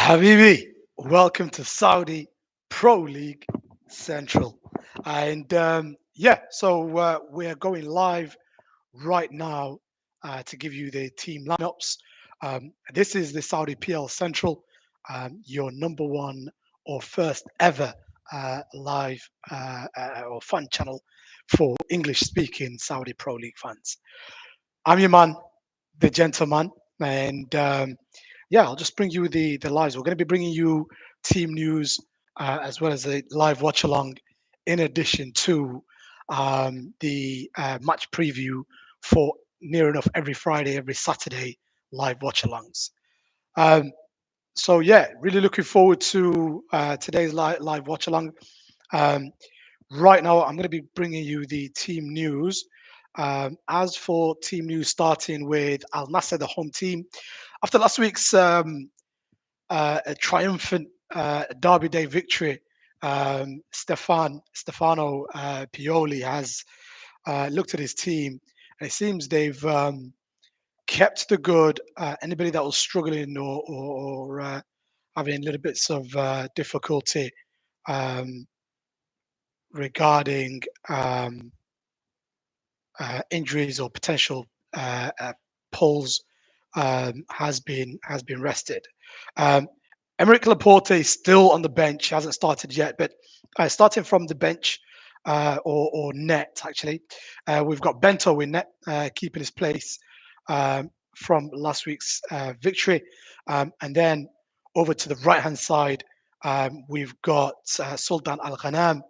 Habibi, welcome to Saudi Pro League Central. And we're going live right now to give you the team lineups. This is the Saudi PL Central, your number one or first ever live or fun channel for English speaking Saudi Pro League fans. I'm your man, the gentleman, and I'll just bring you the lives. We're going to be bringing you team news as well as a live watch along, in addition to the match preview for near enough every Friday, every Saturday live watch alongs. Really looking forward to today's live watch along. Um, right now, I'm going to be bringing you the team news. As for team news, starting with Al Nassr, the home team, after last week's a triumphant Derby Day victory, Stefano Pioli has looked at his team, and it seems they've kept the good. Anybody that was struggling or having little bits of difficulty um, regarding injuries or potential pulls has been rested. Um, Emerick Laporte is still on the bench; hasn't started yet. But starting from the bench or net, actually, we've got Bento in net, keeping his place from last week's victory, and then over to the right hand side, we've got Sultan Al Ghanam,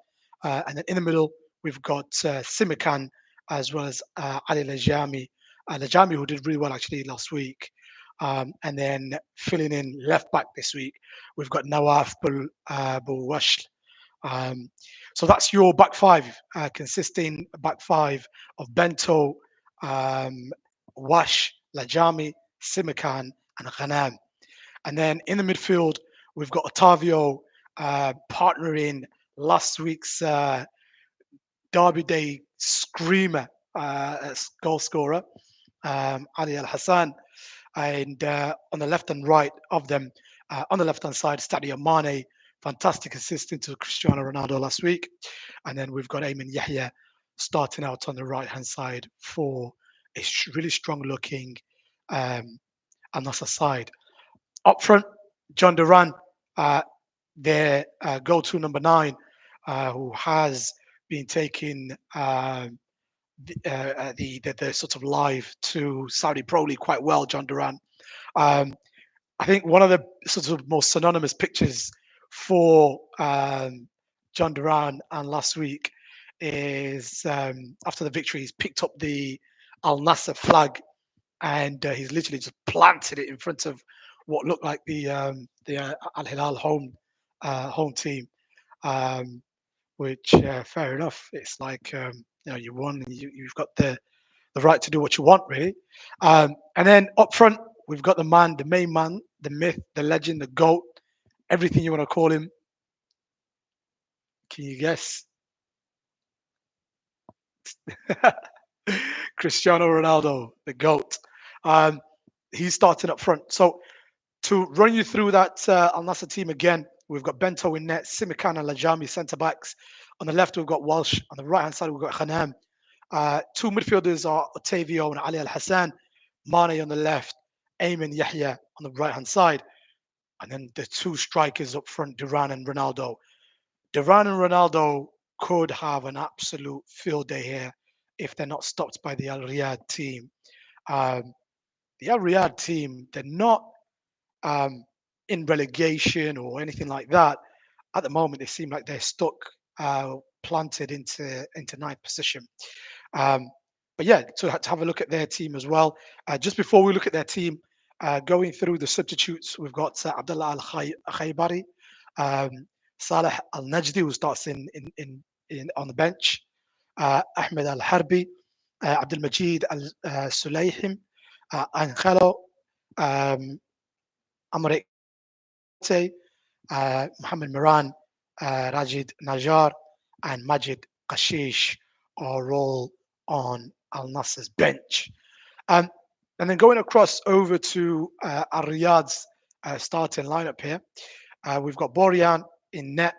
and then in the middle we've got Simikan as well as Ali Lajami. Lajami, who did really well actually last week. And then filling in left back this week, we've got Nawaf Bouwashl. Um, so that's your back five, consisting back five of Bento, um, Wash, Lajami, Simikan, and Ghanam. And then in the midfield, we've got Otavio partnering last week's Derby Day screamer, goal scorer, Ali Al Hassan. And on the left and right of them, on the left hand side, Sadio Mane, fantastic assistant to Cristiano Ronaldo last week. And then we've got Ayman Yahya starting out on the right hand side for a really strong looking Al Nassr side. Up front, John Duran, uh, their go-to number 9, who has been taking the sort of live to Saudi Pro League quite well. John Duran. Um, I think one of the sort of most synonymous pictures for John Duran and last week is after the victory, he's picked up the Al Nassr flag and he's literally just planted it in front of what looked like the Al Hilal home team. Um, which fair enough. It's like you won, and you've got the right to do what you want, really. And then up front, we've got the man, the main man, the myth, the legend, the goat, everything you want to call him. Can you guess? Cristiano Ronaldo, the goat. Um, he's starting up front. So to run you through that Al Nassr team again, we've got Bento in net, Simikan and Lajami centre backs. On the left, we've got Walsh. On the right hand side, we've got Khanam. Two midfielders are Otavio and Ali Al Hassan. Mane on the left, Ayman Yahya on the right hand side. And then the two strikers up front, Duran and Ronaldo. Duran and Ronaldo could have an absolute field day here if they're not stopped by the Al Riyadh team. Um, the Al Riyadh team, they're not um, in relegation or anything like that. At the moment, they seem like they're stuck, planted into ninth position. Um, but yeah, to have a look at their team as well. Just before we look at their team, going through the substitutes, we've got Abdullah Al Khaybari, um, Saleh Al Najdi, who starts in on the bench, Ahmed Al Harbi, Abdul Majid Al Sulayhim, Angelo, um, Amr Mohammed Miran, Rajid Najjar, and Majid Kashish are all on Al Nassr's bench. Um, and then going across over to Al Riyadh's starting lineup here. We've got Borjan in net,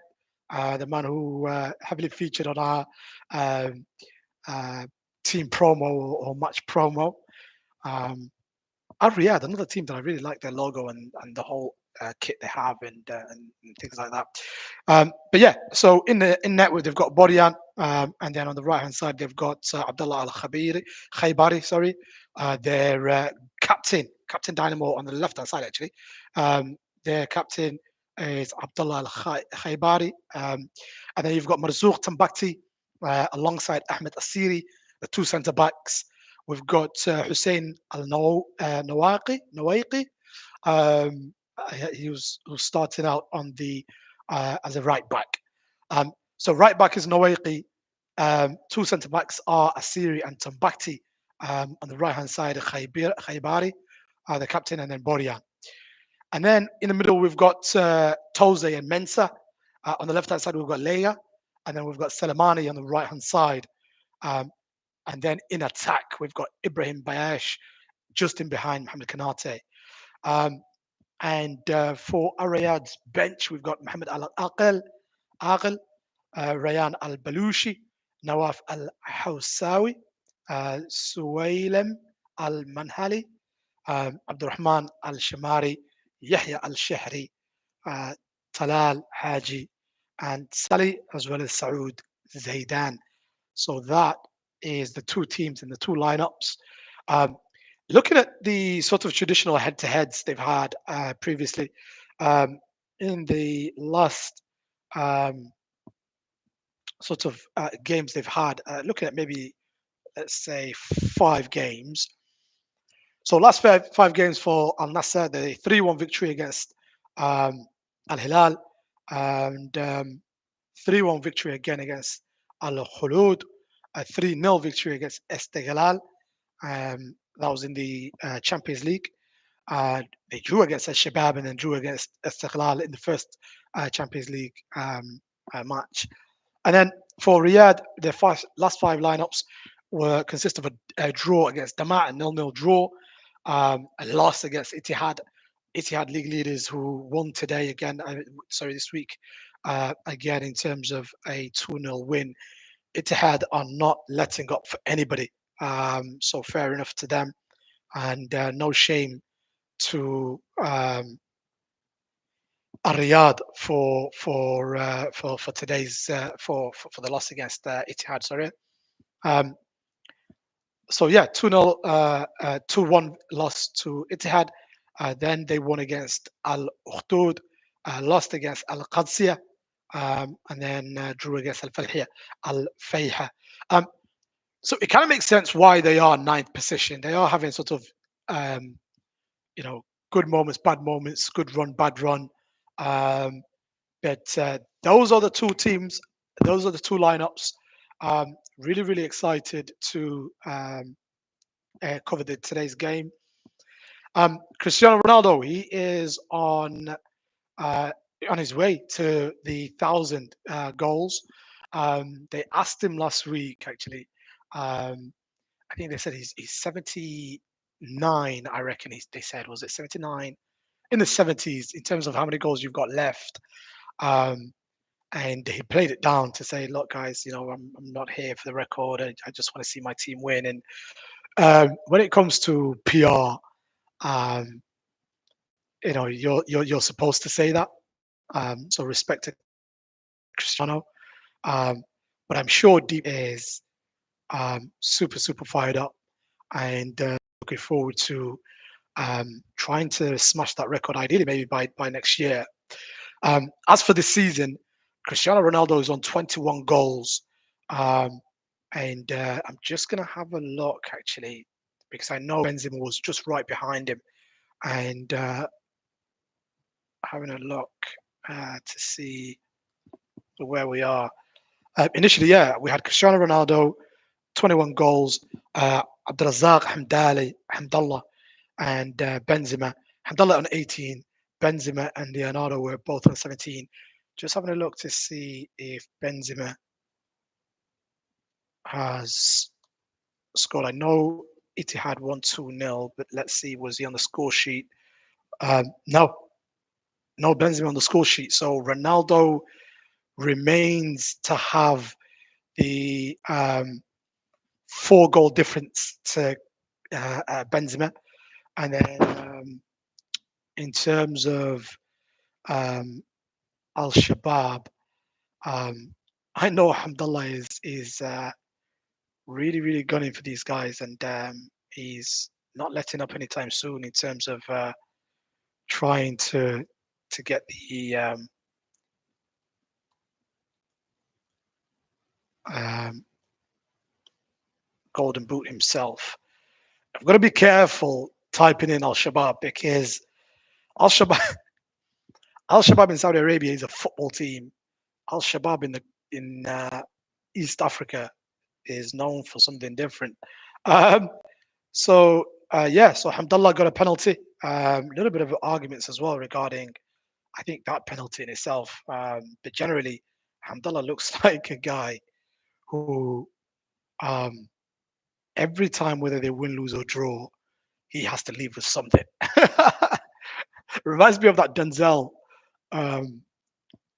the man who heavily featured on our um, uh, team promo or match promo. Um, Al Riyadh, another team that I really like their logo and the whole kit they have and things like that. But yeah, so in net they've got Borjan, and then on the right hand side they've got Abdullah Khaybari, sorry, their Captain Dynamo on the left hand side actually. Their captain is Abdullah Khaybari, and then you've got Marzouk Tambakti alongside Ahmed Asiri, the two centre backs. We've got Hussein Al Nawaiqi. He was starting out on the as a right back. So right back is Nawaiqi. Two centre backs are Asiri and Tambakti. On the right hand side, Khaybari, the captain, and then Borjan. And then in the middle, we've got Toze and Mensa. On the left hand side, we've got Leia. And then we've got Selemani on the right hand side. Um, and then in attack, we've got Ibrahim Bayesh just in behind Mohamed Kanate. Um, and for Arayad's bench, we've got Mohamed Al Aqil, Rayan Al Balushi, Nawaf Al Hawsawi, Suwailem Al Manhali, Abdurrahman Al Shamari, Yahya Al Shahri, uh, Talal Haji, and Sali, as well as Saud Zaidan. So that is the two teams and the two lineups. Um, Looking at the sort of traditional head-to-heads they've had previously, um, in the last um, sort of games they've had, looking at maybe let's say 5 games. So last five games for Al Nassr, the 3-1 victory against Al Hilal, and 3-1 victory again against Al Khulud, a 3-0 victory against Esteghlal. That was in the Champions League. They drew against Al Shabab and then drew against Esteghlal in the first Champions League match. And then for Riyadh, their last 5 lineups were consist of a draw against Damat, a 0-0 draw, a loss against Etihad league leaders who won today again, this week, again in terms of a 2-0 win. Etihad are not letting up for anybody. So fair enough to them. And no shame to Al Riyadh for today's for the loss against Etihad. Sorry. Um, so yeah, 2-0, 2-1 loss to Etihad. Then they won against Al Ukhdud, lost against Al Qadsiya, and then drew against Al Fayha. Um, so it kind of makes sense why they are ninth position. They are having sort of um, you know, good moments, bad moments, good run, bad run. Um, but those are the two teams, those are the two lineups. Really, really excited to cover today's game. Cristiano Ronaldo, he is uh, on his way to the 1,000 goals. They asked him last week, actually. I think they said he's 79. I reckon they said, was it 79? In the 70s in terms of how many goals you've got left. Um, and he played it down to say, "Look, guys, I'm not here for the record. I just want to see my team win." And when it comes to PR, um, you're supposed to say that. So respect to Cristiano, um, but I'm sure deep is super fired up and looking forward to trying to smash that record. Ideally, maybe by next year. As for this season, Cristiano Ronaldo is on 21 goals. Um, and I'm just going to have a look actually, because I know Benzema was just right behind him. And having a look to see where we are. Initially, yeah, we had Cristiano Ronaldo, 21 goals, Abdulrazak Hamdallah, and Benzema. Hamdallah on 18, Benzema and Leonardo were both on 17. Just having a look to see if Benzema has scored. I know Etihad won 2-0, but let's see, was he on the score sheet? No. no Benzema on the score sheet. So Ronaldo remains to have the 4 goal difference to Benzema. And then in terms of um, Al Shabab, I know Hamdallah is really really gunning for these guys, and he's not letting up anytime soon in terms of trying to get the um, golden boot himself. I've got to be careful typing in Al Shabab because Al Shabab Al Shabab in Saudi Arabia is a football team. Al Shabab in East Africa is known for something different. Um, so Hamdallah got a penalty. A little bit of arguments as well regarding, I think, that penalty in itself. But generally, Hamdallah looks like a guy who um, every time, whether they win, lose, or draw, he has to leave with something. Reminds me of that Denzel um,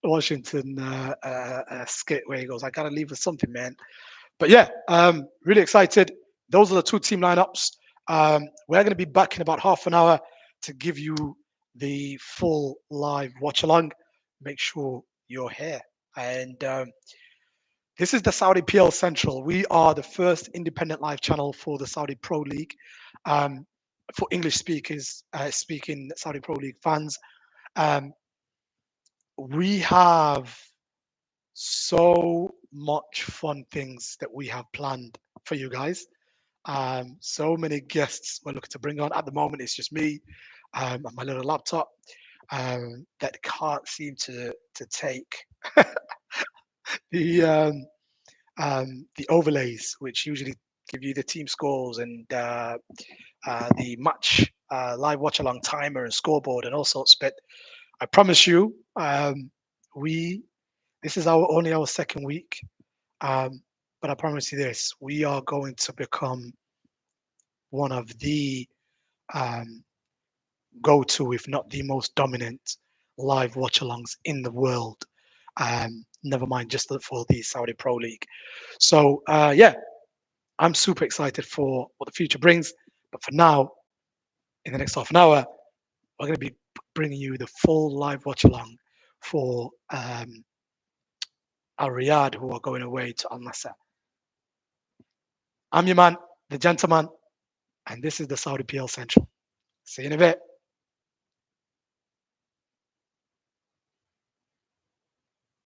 Washington skit where he goes, "I gotta leave with something, man." But yeah, really excited. Those are the 2 team lineups. We're going to be back in about half an hour to give you the full live watch along. Make sure you're here. And this is the Saudi PL Central. We are the first independent live channel for the Saudi Pro League, um, for English speakers, speaking Saudi Pro League fans. Um, we have so much fun things that we have planned for you guys. So many guests we're looking to bring on. At the moment, it's just me and my little laptop that can't seem to take the the overlays, which usually give you the team scores and the match live watch along timer and scoreboard and all sorts. But I promise you, we this is our only our second week. Um, but I promise you this: we are going to become one of the um, go-to, if not the most dominant, live watch-alongs in the world. Never mind just for the Saudi Pro League. So yeah, I'm super excited for what the future brings. But for now, in the next half an hour, we're going to be bringing you the full live watch-along for Al Riyadh, who are going away to Al Nassr. I'm your man, the gentleman, and this is the Saudi PL Central. See you in a bit.